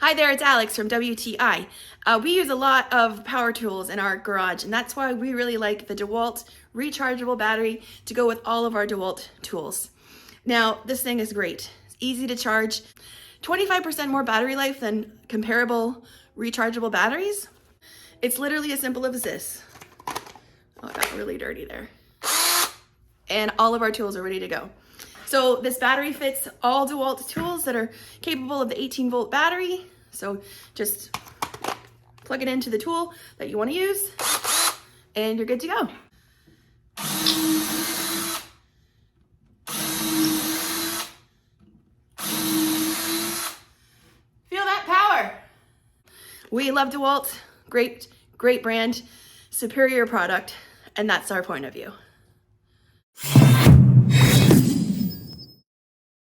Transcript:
Hi there, it's Alex from WTI. We use a lot of power tools in our garage, and that's why we really like the DEWALT rechargeable battery to go with all of our DEWALT tools. Now, this thing is great. It's easy to charge, 25% more battery life than comparable rechargeable batteries. It's literally as simple as this. Oh, I got really dirty there. And all of our tools are ready to go. So this battery fits all DEWALT tools that are capable of the 18-volt battery. So just plug it into the tool that you want to use and you're good to go. Feel that power. We love DEWALT, great brand, superior product, and that's our point of view.